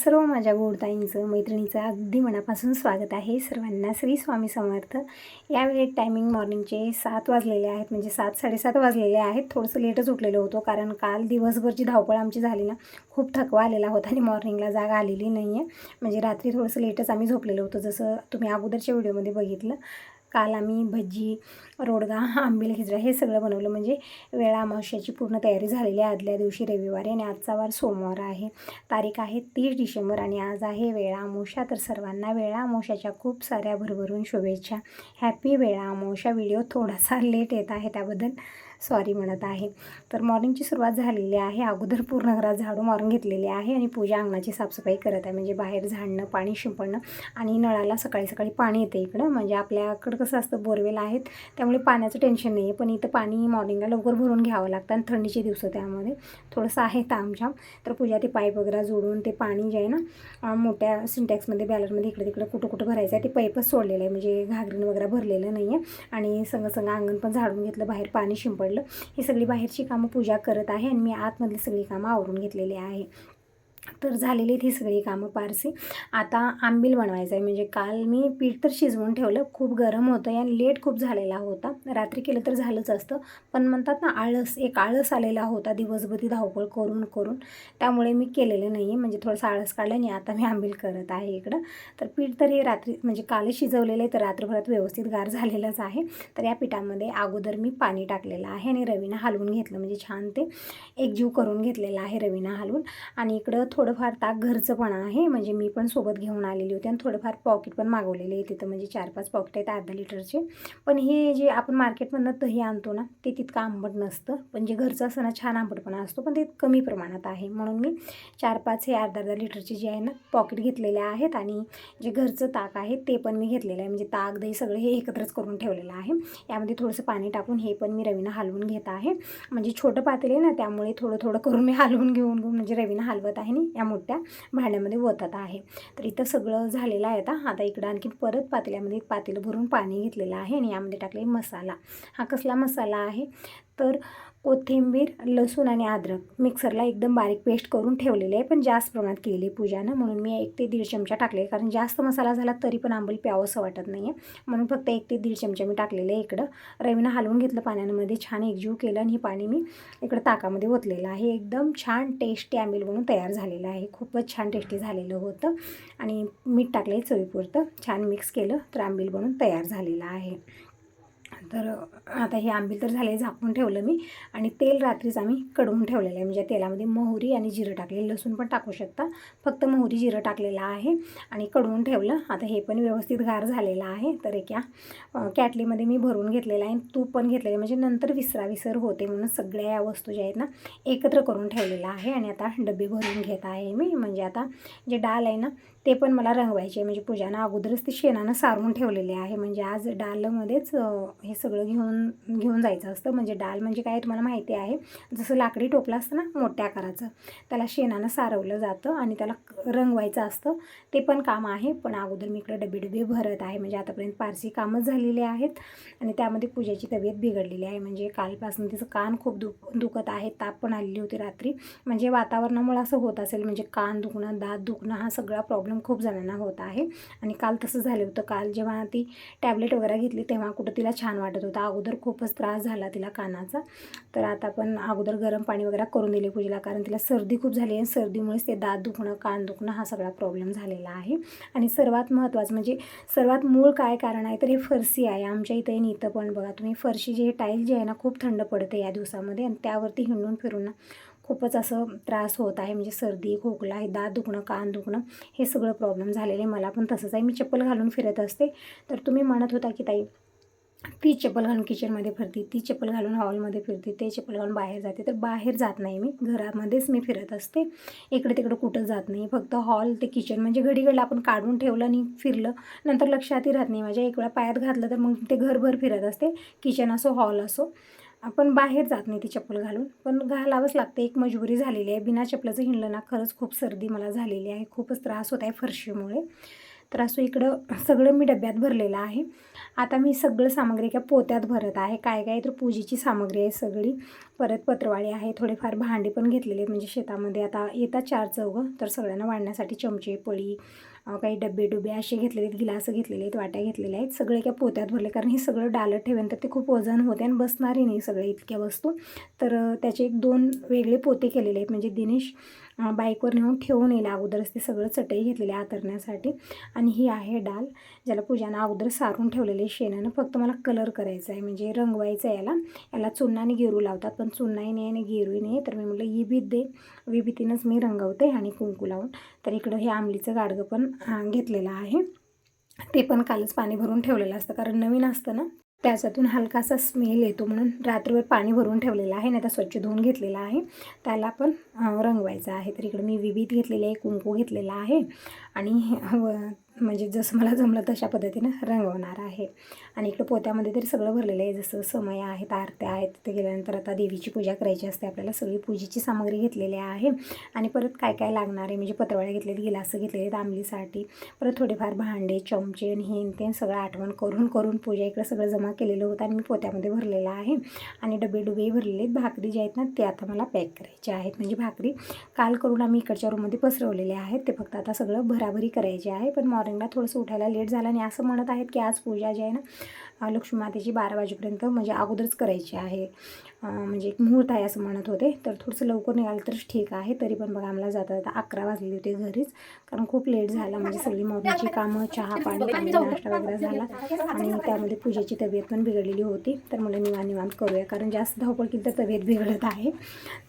सर्व माझ्या गोडताईंचं मैत्रिणीचं अगदी मनापासून स्वागत आहे. सर्वांना श्री स्वामी समर्थ. यावेळी टायमिंग मॉर्निंगचे 7 वाजलेले आहेत, म्हणजे 7-7:30 वाजलेले आहेत. थोडंसं लेटच उठलेलो होतो कारण काल दिवसभरची धावपळ आमची झाली ना, खूप थकवा आलेला होता आणि मॉर्निंगला जाग आलेली नाही आहे. म्हणजे रात्री थोडंसं लेटच आम्ही झोपलेलो होतो, जसं तुम्ही अगोदरच्या व्हिडिओमध्ये बघितलं. काल आम्ही भजी, रोडगा, आंबील खिचडा हे सगळं बनवलं. म्हणजे वेळा अमावस्याची पूर्ण तयारी झालेली आहे आदल्या दिवशी रविवारी, आणि आजचा वार सोमवार आहे. तारीख आहे 30 डिसेंबर आणि आज आहे वेळा अमावस्या. तर सर्वांना वेळा अमावस्याच्या खूप साऱ्या भरभरून शुभेच्छा. हॅपी वेळा अमावस्या. व्हिडिओ थोडासा लेट येत आहे, त्याबद्दल सॉरी म्हणत आहे. तर मॉर्निंगची सुरुवात झालेली आहे. अगोदर पूर्ण घरात झाडू मारून घेतलेली आहे आणि पूजा अंगणाची साफसफाई करत आहे. म्हणजे बाहेर झाडणं, पाणी शिंपडणं, आणि नळाला सकाळी सकाळी पाणी येतं इकडं. म्हणजे आपल्याकडं कसं असतं, बोरवेल आहेत त्यामुळे पाण्याचं टेन्शन नाही आहे, पण इथं पाणी मॉर्निंगला लवकर भरून घ्यावं लागतं आणि थंडीचे दिवस त्यामध्ये थोडंसं आहे तामझाम. तर पूजा ते पाईप वगैरे जोडून ते पाणी जे आहे ना, मोठ्या सिंटॅक्समध्ये, बॅलरमध्ये इकडे तिकडे कुठं कुठं भरायचं आहे, ते पाईपच सोडलेलं आहे. म्हणजे घागरीन वगैरे भरलेलं नाही आहे. आणि संग अंगण पण झाडून घेतलं, बाहेर पाणी शिंपडलं. ही सगळी बाहेरची कामं पूजा करत आहे आणि मी आतमधली सगळी कामं आवरून घेतलेली आहे. तर झालेली ही सगळी कामं पारसी. आता आंबील बनवायचं आहे. म्हणजे काल मी पीठ तर शिजवून ठेवलं, खूप गरम होतं आणि लेट खूप झालेला होता. रात्री केलं तर झालंच असतं, पण म्हणतात ना, आळस आलेला होता दिवसभर धावपळ करून करून, त्यामुळे मी केलेलं नाही आहे. म्हणजे थोडंसं आळस काढलं आणि आता मी आंबील करत आहे इकडं. तर पीठ तर हे रात्री म्हणजे कालच शिजवलेलं आहे, तर रात्रभरात व्यवस्थित गार झालेलंच आहे. तर या पिठामध्ये अगोदर मी पाणी टाकलेलं आहे आणि रवीनं हलवून घेतलं. म्हणजे छान ते एकजीव करून घेतलेलं आहे रवीनं हलवून. आणि इकडं थोडंफार ताक घरचं पण आहे. म्हणजे मी पण सोबत घेऊन आलेली होती आणि थोडंफार पॉकेट पण मागवलेले आहे तिथं. म्हणजे 4-5 पॉकेट आहेत अर्धा लिटरचे. पण हे जे आपण मार्केटमधनं दही आणतो ना, ते तितकं आंबट नसतं. पण जे घरचं असतं ना, छान आंबटपणा असतो, पण ते कमी प्रमाणात आहे. म्हणून मी 4-5 हे अर्धा लिटरचे जे आहे ना पॉकेट घेतलेले आहेत. आणि जे घरचं ताक आहे ते पण मी घेतलेलं आहे. म्हणजे ताक, दही सगळं हे एकत्रच करून ठेवलेलं आहे. यामध्ये थोडंसं पाणी टाकून हे पण मी रवीनं हलवून घेत आहे. म्हणजे छोटं पातेलं आहे ना, त्यामुळे थोडं थोडं करून मी हलवून घेऊन म्हणजे रवीनं हलवत आहे आणि या मोठ्या भांड्यामध्ये ओतत आहे. तर इथं सगळं झालेलं आहे. आता इकडं आणखी परत पातेल्यामध्ये पातेलं भरून पाणी घेतलेलं आहे आणि यामध्ये टाकले मसाला. हा कसला मसाला आहे तर कोथिंबीर, लसूण आणि अद्रक मिक्सरला एकदम बारीक पेस्ट करून ठेवलेले आहे, पण जास्त प्रमाणात केलेली पूजानं, म्हणून मी 1 ते 1.5 चमचा टाकले. कारण जास्त मसाला झाला तरी पण आंबील प्यावंसं वाटत नाही आहे, म्हणून फक्त 1 ते 1.5 चमचा मी टाकलेले आहे. इकडं रवीनं हलवून घेतलं, पाण्यामध्ये छान एकजीव केलं आणि हे पाणी मी इकडं ताकामध्ये ओतलेलं आहे. एकदम छान टेस्टी आंबील बनवून तयार झालेलं आहे. खूपच छान टेस्टी झालेलं होतं. आणि मीठ टाकलं आहे चवीपुरतं. छान मिक्स केलं तर आंबील बनवून तयार झालेलं आहे. तर आता हे आंबील तर झाले, झाकून ठेवलं मी. आणि तेल रात्रीच आम्ही कढवून ठेवलेलं आहे. म्हणजे तेलामध्ये मोहरी आणि जिरं टाकले, लसूण पण टाकू शकता, फक्त मोहरी जिरं टाकलेलं आहे आणि कढवून ठेवलं. आता हे पण व्यवस्थित गार झालेलं आहे. तर एक कॅटलीमध्ये मी भरून घेतलेलं आहे. तूप पण घेतलेलं आहे, म्हणजे नंतर विसर होते म्हणून सगळ्या या वस्तू ज्या आहेत ना एकत्र करून ठेवलेलं आहे. आणि आता डबे भरून घेत आहे मी. म्हणजे आता जे डाळ आहे ना ते पण मला रंगवायचे. म्हणजे पूजानं अगोदरच ते शेणानं सारून ठेवलेले आहे. म्हणजे आज डालमध्येच हे सगळं घेऊन जायचं असतं. म्हणजे डाळ म्हणजे काय तुम्हाला माहिती आहे, जसं लाकडी टोपलं असतं ना मोठ्या आकाराचं, त्याला शेणानं सारवलं जातं आणि त्याला रंगवायचं असतं. ते पण काम आहे, पण अगोदर मी इकडे डबे भरत आहे. म्हणजे आतापर्यंत पारसी कामच झालेले आहेत आणि त्यामध्ये पूजेची तब्येत बिघडलेली आहे. म्हणजे कालपासून तिचं कान खूप दुखत आहे, ताप पण आलेली होती रात्री. म्हणजे वातावरणामुळे असं होत असेल, म्हणजे कान दुखणं, दात दुखणं हा सगळा प्रॉब्लेम खूप जणांना होत आहे. आणि काल तसं झालं होतं. काल जेव्हा ती टॅबलेट वगैरे घेतली तेव्हा कुठं तिला छान वाटत होतं. अगोदर खूपच त्रास झाला तिला कानाचा. तर आता पण अगोदर गरम पाणी वगैरे करून दिले पूजेला, कारण तिला सर्दी खूप झाली आहे. सर्दीमुळेच ते दात दुखणं, कान दुखणं हा सगळा प्रॉब्लेम झालेला आहे. आणि सर्वात महत्त्वाचं म्हणजे सर्वात मूळ काय कारण आहे तर हे फरशी आहे. आमच्या इथं पण बघा तुम्ही, फरशी जी टाईल जी आहे ना खूप थंड पडते या दिवसामध्ये, आणि त्यावरती हिंडून फिरून ना खूपच असं त्रास होत आहे. म्हणजे सर्दी, खोकला, हे दात दुखणं, कान दुखणं हे सगळं प्रॉब्लेम झालेले. मला पण तसंच आहे. मी चप्पल घालून फिरत असते. तर तुम्ही म्हणत होता की ताई ती चप्पल घालून किचनमध्ये फिरते, ती चप्पल घालून हॉलमध्ये फिरते, ते चप्पल घालून बाहेर जाते. तर बाहेर जात नाही मी, घरामध्येच मी फिरत असते. इकडे तिकडं कुठं जात नाही. फक्त हॉल ते किचन, म्हणजे घडीला आपण काढून ठेवलं आणि फिरलं, नंतर लक्षातही राहत नाही माझ्या. एक वेळा पायात घातलं तर मग ते घरभर फिरत असते, किचन असो हॉल असो. आपण बाहेर जात नाही ती चप्पल घालून, पण घालावंच लागते, एक मजबुरी झालेली आहे. बिना चपलाचं हिंडलं ना खरंच खूप सर्दी मला झालेली आहे, खूपच त्रास होत आहे फरशीमुळे. तर असं इकडं सगळं मी डब्यात भरलेलं आहे. आता मी सगळं सामग्री एका पोत्यात भरत आहे. काय काय तर पूजेची सामग्री आहे सगळी. परत पत्रवाळी आहे, थोडेफार भांडे पण घेतलेले आहेत, म्हणजे शेतामध्ये आता येतात 4 चौघं, तर सगळ्यांना वाढण्यासाठी चमचे, पळी, काही डबे असे घेतलेले आहेत, गिलासं घेतलेले आहेत, वाट्या घेतलेल्या आहेत. सगळे एका पोत्यात भरले, कारण हे सगळं डालत ठेवेन तर ते खूप वजन होते आणि बसणारही नाही सगळे इतक्या वस्तू. तर त्याचे 1-2 वेगळे पोते केलेले आहेत, म्हणजे दिनेश बाईकवर नेऊन ठेवून येईल अगोदरच ते सगळं चटई घेतलेली आहे आतरण्यासाठी. आणि ही आहे डाल, ज्याला पूजानं अगोदर सारून ठेवलेले शेणानं. फक्त मला कलर करायचा आहे, म्हणजे रंगवायचं आहे याला चुन्ना आणि गेरू लावतात, पण चुन्नाही नाही आणि गेरूही नाही. तर मी म्हटलं इबीत दे, विभीतीनंच मी रंगवते आणि कुंकू लावून. तर इकडं हे आंबलीचं गाडगं पण घेतलेलं आहे. ते पण कालच पाणी भरून ठेवलेलं असतं, कारण नवीन असतं ना, त्याच्यातून हलकासा स्मेल येतो म्हणून रात्रभर पाणी भरून ठेवलेलं आहे. नाही तर स्वच्छ धुवून घेतलेलं आहे, त्याला पण रंगवायचं आहे. तर इकडं मी विभीत घेतलेली आहे, कुंकू घेतलेला आहे आणि म्हणजे जसं मला जमलं तशा पद्धतीनं रंगवणार आहे. आणि इकडं पोत्यामध्ये तरी सगळं भरलेलं आहे, जसं समय आहेत, आरत्या आहेत. तिथे गेल्यानंतर आता देवीची पूजा करायची असते आपल्याला. सगळी पूजेची सामग्री घेतलेली आहे. आणि परत काय काय लागणार आहे, म्हणजे पत्रवाळ्या घेतलेली, गिलासं घेतलेले आहेत आंबलीसाठी, परत थोडेफार भांडे, चमचे आणि हे ते सगळं आठवण करून पूजा इकडं सगळं जमा केलेलं होतं आणि मी पोत्यामध्ये भरलेलं आहे. आणि डबेही भरलेले आहेत. भाकरी जे आहेत ना ते आता मला पॅक करायचे आहेत, म्हणजे भाकरी काल करून आम्ही इकडच्या रूममध्ये पसरवलेले आहेत. ते फक्त आता सगळं भराभरी करायचे आहे. पण मॉर्निंगला थोडंसं उठायला लेट झालं आणि असं म्हणत आहेत की आज पूजा जी आहे ना लक्ष्मी मातेची 12 वाजेपर्यंत म्हणजे अगोदरच करायची आहे, म्हणजे एक मुहूर्त आहे असं म्हणत होते. तर थोडंसं लवकर निघालं तर ठीक आहे. तरी पण बघा आम्हाला जाता 11 वाजले होते घरीच, कारण खूप लेट झाला. म्हणजे सगळी मॉर्निंगची कामं, चहा पाणी, नाश्ता वगैरे झाला आणि त्यामध्ये पूजेची तब्येत पण बिघडलेली होती. तर मला निवांत करूया, कारण जास्त धावपळ केली तर तब्येत बिघडत आहे.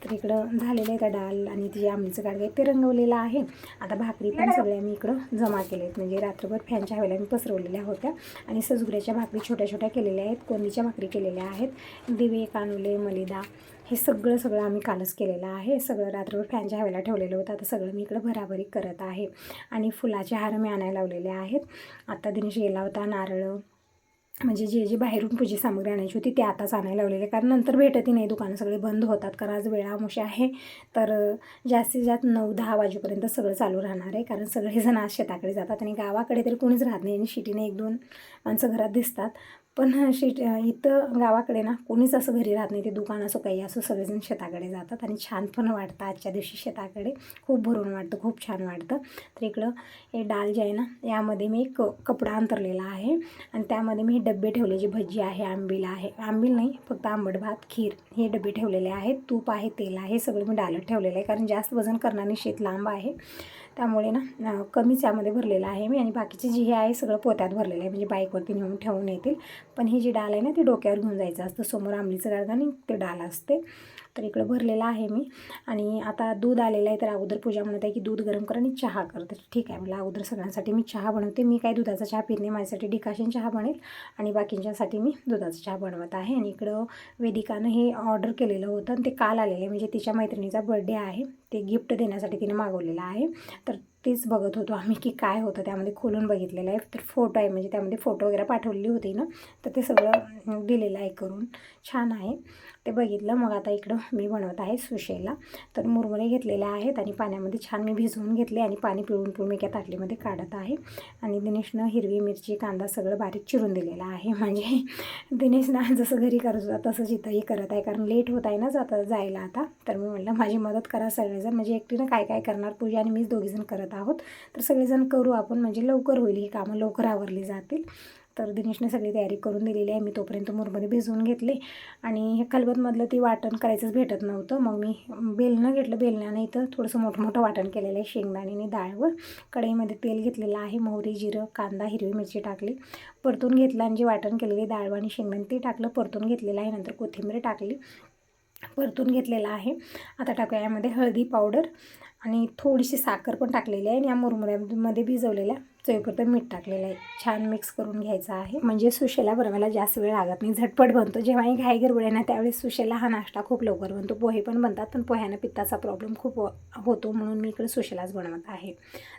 तर इकडं झालेलं आहे त्या डाल आणि जे आंबलीचं गाडगं आहे ते रंगवलेलं आहे. आता भाकरी पण सगळ्या मी इकडं जमा केले आहेत, म्हणजे रात्रभर फॅनच्या हवेला मी पसरवलेल्या होत्या. आणि सजगुऱ्याच्या भाकरी छोट्या छोट्या केलेल्या आहेत, कोंडीच्या भाकरी केलेल्या आहेत, दिवे, कानुले, मलिदा हे सगळं आम्ही कालच केलेलं आहे. सगळं रात्रभर फॅनच्या हवेला ठेवलेलं होतं. आता सगळं मी इकडं भराभरी करत आहे. आणि फुलाचे हार मी आणायला लावलेले आहेत. आता दिनेश गेला होता नारळ, म्हणजे जे बाहेरून पूजे सामग्री आणायची होती ते आताच आणायला लावलेले, कारण नंतर भेटतही नाही, दुकानं सगळे बंद होतात. कारण आज वेळामुशी आहे, तर जास्तीत जास्त 9-10 वाजेपर्यंत सगळं चालू राहणार आहे. कारण सगळेजण आज शेताकडे जातात आणि गावाकडे तरी कोणीच राहत नाही आणि शिटीने 1-2 माणसं घरात दिसतात. पण इथं गावाकडे ना कोणीच असं घरी राहत नाही, ते दुकान असो काही असो सगळेजण शेताकडे जातात आणि छान पण वाटतं. आजच्या दिवशी शेताकडे खूप भरून वाटतं, खूप छान वाटतं. तर इकडं हे डाल जे आहे ना यामध्ये मी एक कपडा अंतरलेला आहे आणि त्यामध्ये मी हे डबे ठेवले, जे भजी आहे, आंबील आहे, आंबील नाही फक्त आंबट भात, खीर हे डबे ठेवलेले आहेत. तूप आहे, तेल आहे, सगळं मी डालत ठेवलेलं आहे, कारण जास्त वजन करणारी शेत लांब आहे, त्यामुळे ना कमीच यामध्ये भरलेलं आहे मी. आणि बाकीचे जे हे आहे सगळं पोत्यात भरलेलं आहे, म्हणजे बाईकवरती नेऊन ठेवून येतील. पण ही जी डाल आहे ना ती डोक्यावर घेऊन जायचं असतं, समोर आंबलीचं गाडगं आणि ते डाल असते. तर इकडं भरलेलं आहे मी. आणि आता दूध आलेलं आहे, तर अगोदर पूजा म्हणत आहे की दूध गरम कर आणि चहा कर. तर ठीक आहे, मला अगोदर सगळ्यांसाठी मी चहा बनवते. मी काय दुधाचा चहा पित नाही, माझ्यासाठी डिकाशन चहा बनेल आणि बाकींच्यासाठी मी दुधाचा चहा बनवत आहे. आणि इकडं वेदिकानं हे ऑर्डर केलेलं होतं आणि ते काल आलेलं आहे, म्हणजे तिच्या मैत्रिणीचा बर्थडे आहे, ते गिफ्ट देण्यासाठी तिने मागवलेलं आहे. तर तेच बघत होतो आम्ही की काय होतं त्यामध्ये, खोलून बघितलेलं आहे. तर फोटो आहे, म्हणजे त्यामध्ये फोटो वगैरे पाठवलेली होती ना, तर ते सगळं दिलेलं आहे करून, छान आहे. ते बघितलं. मग आता इकडं मी बनवत आहे सुशेला. तर मुरमुरे घेतलेले आहेत आणि पाण्यामध्ये छान मी भिजवून घेतले आणि पाणी पिळून मी एका ताटलीमध्ये काढत आहे. आणि दिनेशनं हिरवी मिरची, कांदा सगळं बारीक चिरून दिलेलं आहे, म्हणजे दिनेश ना जसं घरी करत होता तसंच इथंही करत आहे, कारण लेट होत आहे ना जायला आता. तर मी म्हटलं माझी मदत करा सगळेजण, म्हणजे एकटीनं काय काय करणार, पूजा आणि मीच दोघीजण करत आहोत, तर सगळेजण करू आपण, म्हणजे लवकर होईल, ही कामं लवकर आवरली जातील. तर दिनेशने सगळी तयारी करून दिलेली आहे. मी तोपर्यंत मुरमुरे भिजवून घेतले. आणि हे खलबतमधलं ती वाटण करायचंच भेटत नव्हतं, मग मी बेलनं घेतलं. बेलण्यानं इथं थोडंसं मोठं वाटण केलेलं आहे शेंगदाणे आणि डाळवर. कढईमध्ये तेल घेतलेलं आहे, मोहरी, जिरं, कांदा, हिरवी मिरची टाकली, परतून घेतलं आणि जे वाटण केलेली डाळ आणि शेंगदाणे ते टाकलं, परतून घेतलेलं आहे. नंतर कोथिंबीर टाकली, परतून घेतलेलं आहे. आता टाकूया यामध्ये हळदी पावडर आणि थोडीशी साखर पण टाकलेली आहे आणि या मुरमुऱ्यामध्ये भिजवलेल्या चवीपुरतं मीठ टाकलेलं आहे. छान मिक्स करून घ्यायचं आहे, म्हणजे सुशेला बनवायला जास्त वेळ लागत नाही, झटपट बनतो. जेव्हाही घाई गडबड आहे ना त्यावेळेस सुशेला हा नाश्ता खूप लवकर बनतो. पोहे पण बनतात, पण पोह्यानं पित्ताचा प्रॉब्लेम खूप होतो, म्हणून मी इकडे सुशेलाच बनवत आहे.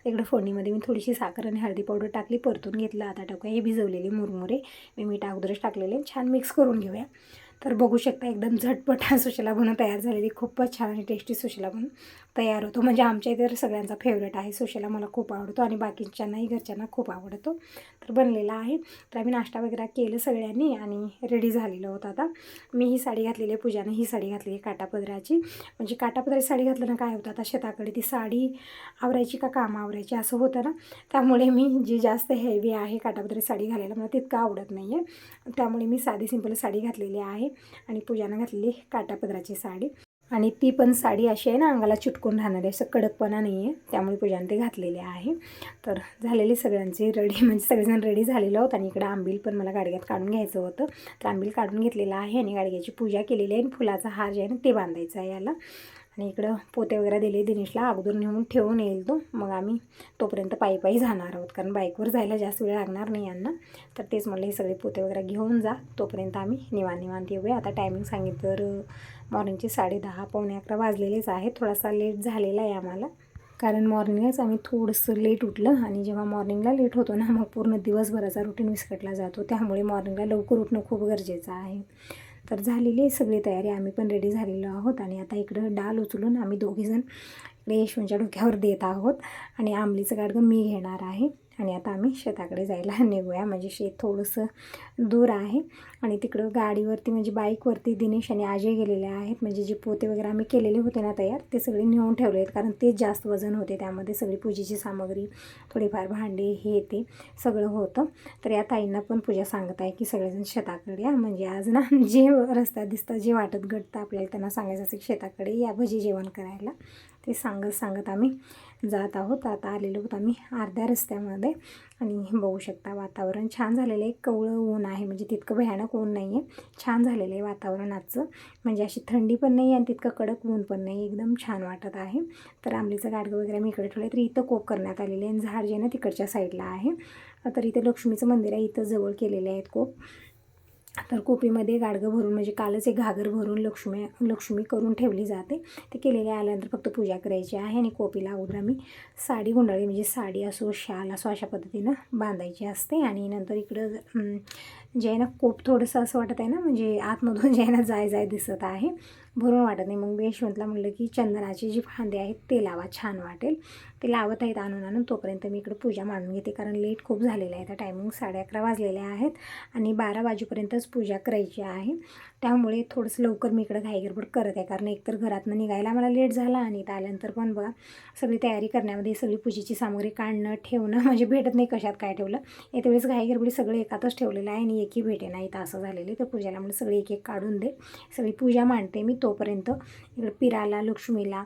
इकडे फोडणीमध्ये मी थोडीशी साखर आणि हळदी पावडर टाकली, परतून घेतलं. आता टाकूया हे भिजवलेले मुरमुरे, मी मीठ अगोदरच टाकलेले, छान मिक्स करून घेऊया. तर बघू शकता एकदम झटपट सुशिला बनून तयार झालेली, खूपच छान आणि टेस्टी सुशिला बनून तयार होतो. म्हणजे आमच्या इथे तर सगळ्यांचा फेवरेट आहे सुशिला, मला खूप आवडतो आणि बाकीच्यांनाही घरच्यांना खूप आवडतो. तर बनलेला आहे. तर आम्ही नाश्ता वगैरे केलं सगळ्यांनी आणि रेडी झालेलं होतं. आता मी ही साडी घातलेली आहे, पूजाने ही साडी घातलेली आहे काटापदराची. म्हणजे काटापदराची साडी घातलं ना काय होतं, आता शेताकडे ती साडी आवरायची का कामं आवरायची असं होतं ना, त्यामुळे मी जी जास्त हेवी आहे काटापदरी साडी घालायला मला तितकं आवडत नाही आहे. त्यामुळे मी साधी सिंपल साडी घातलेली आहे आणि पूजानं घातलेली काटापदराची साडी. आणि ती पण साडी अशी आहे ना, अंगाला चिटकून राहणारी, असं कडकपणा नाही आहे, त्यामुळे पूजाने ते घातलेले आहे. तर झालेली सगळ्यांची रेडी, म्हणजे सगळेजण रेडी झालेलं होतं. आणि इकडं आंबील पण मला गाडग्यात काढून घ्यायचं होतं, तर आंबील काढून घेतलेलं आहे आणि गाडग्याची पूजा केलेली आहे आणि फुलाचा हार जे आहे ना ते बांधायचा आहे याला. आणि इकडं पोते वगैरे दिले दिनेशला, अगोदर नेऊन ठेवून येईल तो, मग आम्ही तोपर्यंत पायी जाणार आहोत, कारण बाईकवर जायला जास्त वेळ लागणार नाही यांना. तर तेच म्हणलं हे सगळे पोते वगैरे घेऊन जा, तोपर्यंत आम्ही निवांत येऊया. आता टायमिंग सांगितलं तर मॉर्निंगचे 10:30 पावणे 11 वाजलेलेच आहे. थोडासा लेट झालेला आहे आम्हाला, कारण मॉर्निंगच आम्ही थोडंसं लेट उठलं आणि जेव्हा मॉर्निंगला लेट होतो ना, मग पूर्ण दिवसभराचा रुटीन विस्कटला जातो. त्यामुळे मॉर्निंगला लवकर उठणं खूप गरजेचं आहे. तर झालेली आहे सगळी तयारी, आम्ही पण रेडी झालेलो आहोत. आणि आता इकडं डाल उचलून आम्ही दोघीजण इकडे यशवंतच्या डोक्यावर देत आहोत आणि आंबलीचं गाडगं मी घेणार आहे. आणि आता आम्ही शेताकडे जायला निघूया, म्हणजे शेत थोडंसं दूर आहे. आणि तिकडं गाडीवरती म्हणजे बाईकवरती दिनेश आणि अजय गेलेले आहेत. म्हणजे जे पोते वगैरे आम्ही केलेले होते ना तयार, ते सगळे नेऊन ठेवले आहेत, कारण तेच जास्त वजन होते. त्यामध्ये सगळी पूजेची सामग्री, थोडीफार भांडे, हे ते सगळं होतं. तर या ताईंना पण पूजा सांगत आहे की सगळेजण शेताकडे या, म्हणजे आज ना जे रस्त्यात दिसतं, जे वाटत घडतं आपल्याला त्यांना सांगायचं असं की शेताकडे या भजी जेवण करायला. ते सांगत आम्ही जात आहोत. आता आलेलो आहोत आम्ही अर्ध्या रस्त्यामध्ये. आणि बघू शकता वातावरण छान झालेलं आहे, कवळं ऊन आहे, म्हणजे तितकं भयानक ऊन नाही आहे, छान झालेलं आहे वातावरण आजचं. म्हणजे अशी थंडी पण नाही आणि तितकं कडक ऊन पण नाही, एकदम छान वाटत आहे. तर आंबलीचं गाडगं वगैरे मी इकडे ठेवलं, तर इथं कोप करण्यात आलेले आहे. झाड जे ना तिकडच्या साईडला आहे. तर इथे लक्ष्मीचं मंदिर आहे, इथं जवळ केलेले आहेत कोप. तर कोपीमध्ये गाडगं भरून, म्हणजे कालच एक घागर भरून लक्ष्मी करून ठेवली जाते. ते केलेले आल्यानंतर फक्त पूजा करायची आहे. आणि कोपीला अगोदर आम्ही साडी गुंडाळी, म्हणजे साडी असो शाल असो अशा पद्धतीनं बांधायची असते. आणि नंतर इकडं जे आहे ना कोप थोडंसं असं वाटत आहे ना, म्हणजे आतमधून जे आहे ना जाय दिसत आहे, भरून वाटत नाही. मग मी यशवंतला म्हणलं की चंदनाचे जे फांदे आहेत ते लावा, छान वाटेल. ते लावत आहेत आणून. तोपर्यंत मी इकडं पूजा मांडून घेते, कारण लेट खूप झालेलं आहे. आता टायमिंग 11:30 वाजलेले आहेत आणि 12 वाजेपर्यंतच पूजा करायची आहे. त्यामुळे थोडंसं लवकर मी इकडं घाईगडबड करत आहे, कारण एकतर घरातनं निघायला मला लेट झाला आणि इथं आल्यानंतर पण बघा सगळी तयारी करण्यामध्ये सगळी पूजेची सामग्री काढणं ठेवणं म्हणजे भेटत नाही कशात काय ठेवलं. येत्या वेळेस घाईगडबडी सगळं एकातच ठेवलेलं आहे आणि एकही भेटे नाही, तर असं झालेलं आहे. तर पूजेला म्हणजे सगळे एक काढून दे, सगळी पूजा मांडते मी. तोपर्यंत इकडं पिराला, लक्ष्मीला,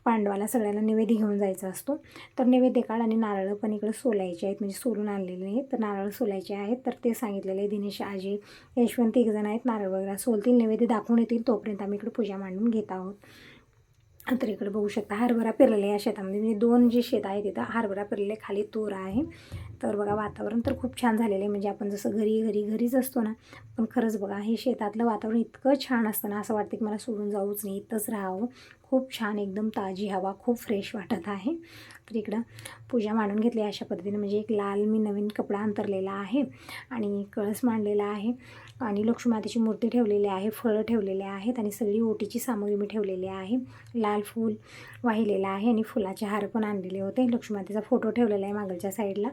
पांडवाला सगळ्यांना नैवेद्य घेऊन जायचा असतो. तर नैवेद्य काढ आणि नारळ पण इकडं सोलायचे आहेत, म्हणजे सोलून आणलेले आहेत. तर नारळ सोलायचे आहेत, तर ते सांगितलेलं आहे. दिनेश, अजय, यशवंत एकजण आहेत, नारळ वगैरे सोलतील, नैवेद्य दाखवून येतील. तोपर्यंत आम्ही इकडे पूजा मांडून घेत आहोत. तर इकडे बघू शकता हरभरा पेरलेला आहे या शेतामध्ये, म्हणजे 2 जे शेत आहे तिथं हरभरा पेरलेले, खाली तूर आहे. तर बघा वातावरण तर खूप छान झालेलं आहे, म्हणजे आपण जसं घरीच असतो ना, पण खरंच बघा हे शेतातलं वातावरण इतकं छान असतं ना, असं वाटतं की मला सोडून जाऊच नाही, इथंच राहावं. खूप छान, एकदम ताजी हवा, खूप फ्रेश वाटत आहे. तर इकडं पूजा मांडून घेतली अशा पद्धतीने, म्हणजे एक लाल मी नवीन कपडा अंतरलेला आहे आणि कळस मांडलेला आहे आणि लक्ष्मीमातेची मूर्ती ठेवलेली आहे, फळं ठेवलेले आहेत आणि सगळी ओटीची सामग्री मी ठेवलेली आहे. लाल फूल वाहिलेलं आहे आणि फुलाचे हार पण आणलेले होते. लक्ष्मीमातेचा फोटो ठेवलेला आहे मागलच्या साईडला.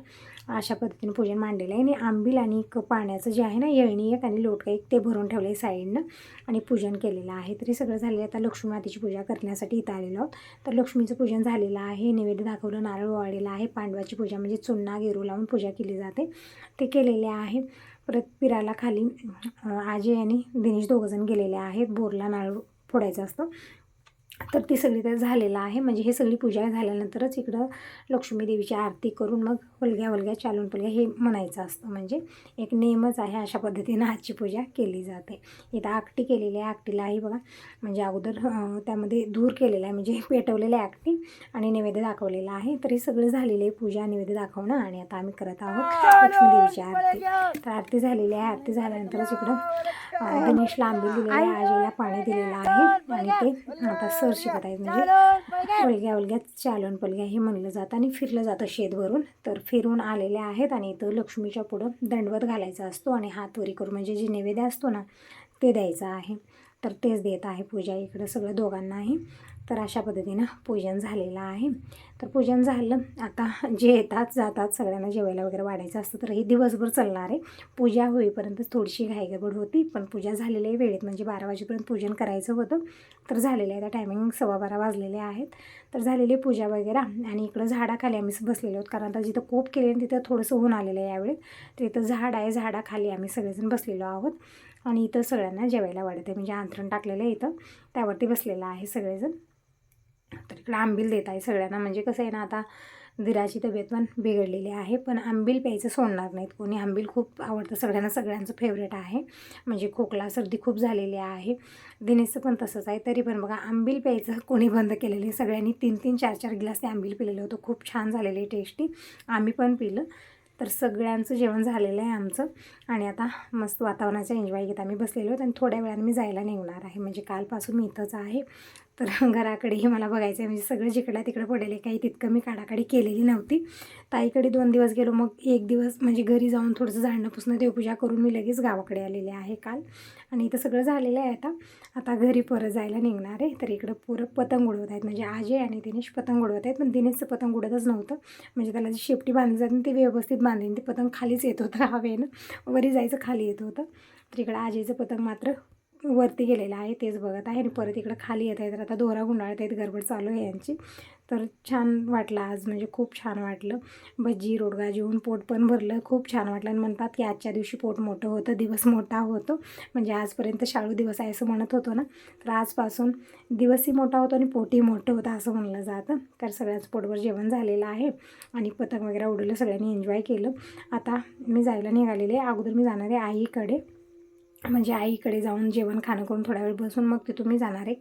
अशा पद्धतीने पूजन मांडलेलं आहे. आणि आंबील आणि पाण्याचं जे आहे ना, येळणी एक आणि लोटका एक, ते भरून ठेवलं आहे साईडनं आणि पूजन केलेलं आहे. तरी सगळं झालेलं. आता लक्ष्मीमातेची पूजा करण्यासाठी इथं आलेलो आहोत. तर लक्ष्मीचं पूजन झालेलं आहे, नैवेद्य दाखवलं, नारळ वाढलेला आहे. पांडवाची पूजा म्हणजे चुन्ना गेरू लावून पूजा केली जाते, ते केलेले आहे. परत पिराला खाली आजी आणि दिनेश दोघंजण गेलेले आहेत, बोरला नारळ फोडायचं असतं. तर ती सगळी तर झालेलं आहे, म्हणजे हे सगळी पूजा झाल्यानंतरच इकडं लक्ष्मी देवीची आरती करून मग वलग्या चालून पलग्या हे म्हणायचं असतं, म्हणजे एक नेमच आहे. अशा पद्धतीनं आजची पूजा केली जाते. इथं आकटी केलेली आहे, आकटीलाही बघा म्हणजे अगोदर त्यामध्ये धूर केलेला आहे, म्हणजे पेटवलेलं आहे आकटी आणि नैवेद्य दाखवलेला आहे. तरी सगळं झालेलं आहे पूजा, नैवेद्य दाखवणं. आणि आता आम्ही करत आहोत लक्ष्मी देवीची आरती. तर आरती झालेली आहे. आरती झाल्यानंतरच इकडं दिनेशला आंबील दिलेलं आहे, आजीला पाणी दिलेलं आहे आणि ते आता सर शिकत आहेत, म्हणजे वलग्या चालून पलग्या हे म्हणलं जातं आणि फिरलं जातं शेतभरून. तर फिरून आलेले आहेत आणि इथं लक्ष्मीच्या पुढं दंडवत घालायचा असतो आणि हात वरी करून, म्हणजे जे नैवेद्य असतो ना ते द्यायचं आहे. तर तेच देत आहे पूजा इकडं सगळं दोघांनाही. तर अशा पद्धतीनं पूजन झालेलं आहे. तर पूजन झालं, आता जे येतात जातात सगळ्यांना जेवायला वगैरे वाढायचं असतं. तर ही दिवसभर चालणार आहे. पूजा होईपर्यंत थोडीशी घाईगडबड होती, पण पूजा झालेली आहे वेळेत, म्हणजे 12 वाजेपर्यंत पूजन करायचं होतं. तर झालेलं आहे, आता टायमिंग 12:15 वाजलेले आहेत. तर झालेली पूजा वगैरे, आणि इकडं झाडाखाली आम्ही बसलेलो आहोत, कारण आता जिथं कोप केले तिथं थोडंसं ऊन आलेलं आहे यावेळी. तर इथं झाड आहे, झाडाखाली आम्ही सगळेजण बसलेलो आहोत. आणि इथं सगळ्यांना जेवायला वाढत आहे, म्हणजे आंथरण टाकलेलं आहे इथं, त्यावरती बसलेलं आहे सगळेजण. तर इकडं आंबील देत आहे सगळ्यांना, म्हणजे कसं आहे ना, आता दिराची तब्येत पण बिघडलेली आहे, पण आंबील प्यायचं सोडणार नाहीत कोणी. आंबील खूप आवडतं सगळ्यांना, सगळ्यांचं फेवरेट आहे. म्हणजे खोकला सर्दी खूप झालेली आहे, दिनेशचं पण तसंच आहे. तरी पण बघा आंबील प्यायचं कोणी बंद केलेलं आहे. सगळ्यांनी 3-3, 4-4 ग्लास ते आंबील पिलेलं होतं, खूप छान झालेलं आहे, टेस्टी. आम्ही पण पिलं. तर सगळ्यांचं जेवण झालेलं आहे आमचं. आणि आता मस्त वातावरणाचा एन्जॉय घेत आम्ही बसलेलो आहोत. आणि थोड्या वेळाने मी जायला निघणार आहे, म्हणजे कालपासून मी इथंच आहे. तर घराकडेही मला बघायचं आहे, म्हणजे सगळं जिकडं तिकडं पडेल, काही तितकं मी काढाकाढी केलेली नव्हती. ताईकडे 2 दिवस गेलो, मग 1 दिवस म्हणजे घरी जाऊन थोडंसं झाडणं पुसणं देवपूजा करून मी लगेच गावाकडे आलेले आहे काल. आणि इथं सगळं झालेलं आहे. आता घरी परत जायला निघणार आहे. तर इकडं पुरं पतंग उडवत आहेत, म्हणजे अजय आणि दिनेश पतंग उडवत आहेत. पण दिनेशचं पतंग उडतच नव्हतं, म्हणजे त्याला जी शेपटी बांधली जाते ती व्यवस्थित बांधली, ते पतंग खालीच येत होतं हवेनं, वरी जायचं खाली येत होतं. तर इकडं अजयचं पतंग मात्र वरती गेलेलं आहे, तेच बघत आहे. आणि परत इकडं खाली येत आहे, तर आता दोरा गुंडाळत आहेत, गडबड चालू आहे यांची. तर छान वाटलं आज, म्हणजे खूप छान वाटलं. भजी रोडगा जेवून पोट पण भरलं, खूप छान वाटलं. आणि म्हणतात की आजच्या दिवशी पोट मोठं होतं, दिवस मोठा होतो. म्हणजे आजपर्यंत शाळू दिवस आहे असं म्हणत होतो ना, तर आजपासून दिवसही मोठा होतो आणि पोटही मोठं होतं असं म्हणलं जातं. तर सगळ्यांचं पोटभर जेवण झालेलं आहे. आणि पतंग वगैरे उडवलं, सगळ्यांनी एन्जॉय केलं. आता मी जायला निघालेले. अगोदर मी जाणार आहे आईकडे, म्हणजे आईकडे जाऊन जेवण खाणं करून थोडा वेळ बसून मग तिथून मी जाणार आहे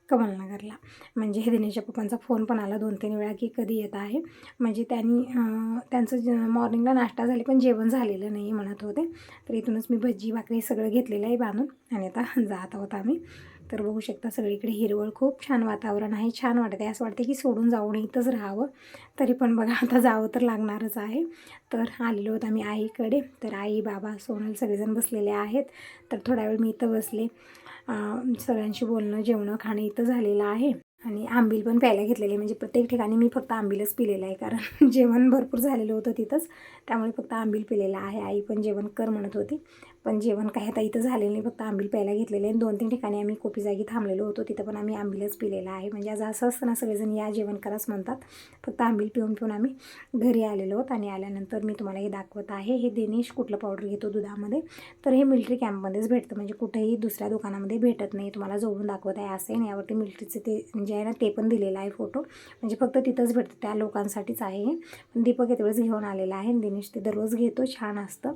कमलनगरला. म्हणजे हे दिनेशच्या पप्पांचा फोन पण आला 2-3 वेळा की कधी येत आहे. म्हणजे त्यांचं मॉर्निंगला नाश्ता झाले, पण जेवण झालेलं नाही म्हणत होते. तर इथूनच मी भजी भाकरी सगळं घेतलेलं आहे बांधून, आणि आता जात आहोत आम्ही. तर बघू शकता सगळीकडे हिरवळ, खूप छान वातावरण आहे, छान वाटत आहे. असं वाटतं की सोडून जाऊन इथंच राहावं. तरी पण बघा आता जावं तर लागणारच आहे. तर आलेलो आहोत आम्ही आईकडे. तर आई बाबा सोनल सगळेजण बसलेले आहेत. तर थोडा वेळ मी इथं बसले, सगळ्यांशी बोलणं जेवणं खाणं इथं झालेलं आहे. आणि आंबील पण प्यायला घेतलेले, म्हणजे प्रत्येक ठिकाणी मी फक्त आंबीलच पिलेलं आहे, कारण जेवण भरपूर झालेलं होतं तिथंच, त्यामुळे फक्त आंबील पिलेलं आहे. आई पण जेवण कर म्हणत होती, पण जेवण काय आता इथं झालेलं नाही, फक्त आंबील प्यायला घेतलेलं आहे. 2-3 ठिकाणी आम्ही कोपी जागी थांबलेलो होतो, तिथं पण आम्ही आंबीलच पिलेलं आहे. म्हणजे आज असं असतं ना, सगळेजण या जेवण कराच म्हणतात. फक्त आंबील पिऊन पिऊन आम्ही घरी आलेलो आहोत. आणि आल्यानंतर मी तुम्हाला हे दाखवत आहे, हे दिनेश कुठलं पावडर घेतो दुधामध्ये. तर हे मिलिटरी कॅम्पमध्येच भेटतं, म्हणजे कुठेही दुसऱ्या दुकानामध्ये भेटत नाही. तुम्हाला जवळून दाखवत आहे असं आहे. यावरती मिलिटरीचं ते जे आहे ना ते पण दिलेलं आहे फोटो, म्हणजे फक्त तिथंच भेटतं, त्या लोकांसाठीच आहे हे. पण दीपक वेळेस घेऊन आलेला आहे, दिनेश ते दररोज घेतो, छान असतं.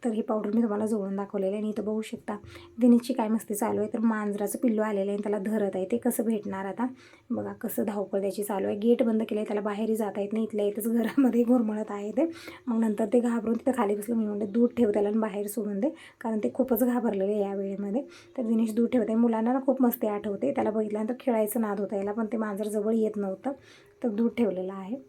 तर हे पावडर मी तुम्हाला जवळून दाखवलेलं आहे. आणि इथं बघू शकता दिनेशची काय मस्ती चालू आहे. तर मांजराचं पिल्लू आलेलं आहे, त्याला धरत आहे, ते कसं भेटणार आता. बघा कसं धावपळ त्याची चालू आहे. गेट बंद केलं आहे, त्याला बाहेरही जाता येत नाही, इथल्या इथंच घरामध्ये घुरमळत आहे ते. मग नंतर ते घाबरून तिथं खाली बसलं. मी म्हणलं दूध ठेव त्याला आणि बाहेर सोडून दे, कारण ते खूपच घाबरलेले या वेळेमध्ये. तर दिनेश दूध ठेवत आहे. मुलांना ना खूप मस्ती आठवते, त्याला बघितल्यानंतर खेळायचं नाद होतं याला, पण ते मांजर जवळ येत नव्हतं, तर दूध ठेवलेलं आहे.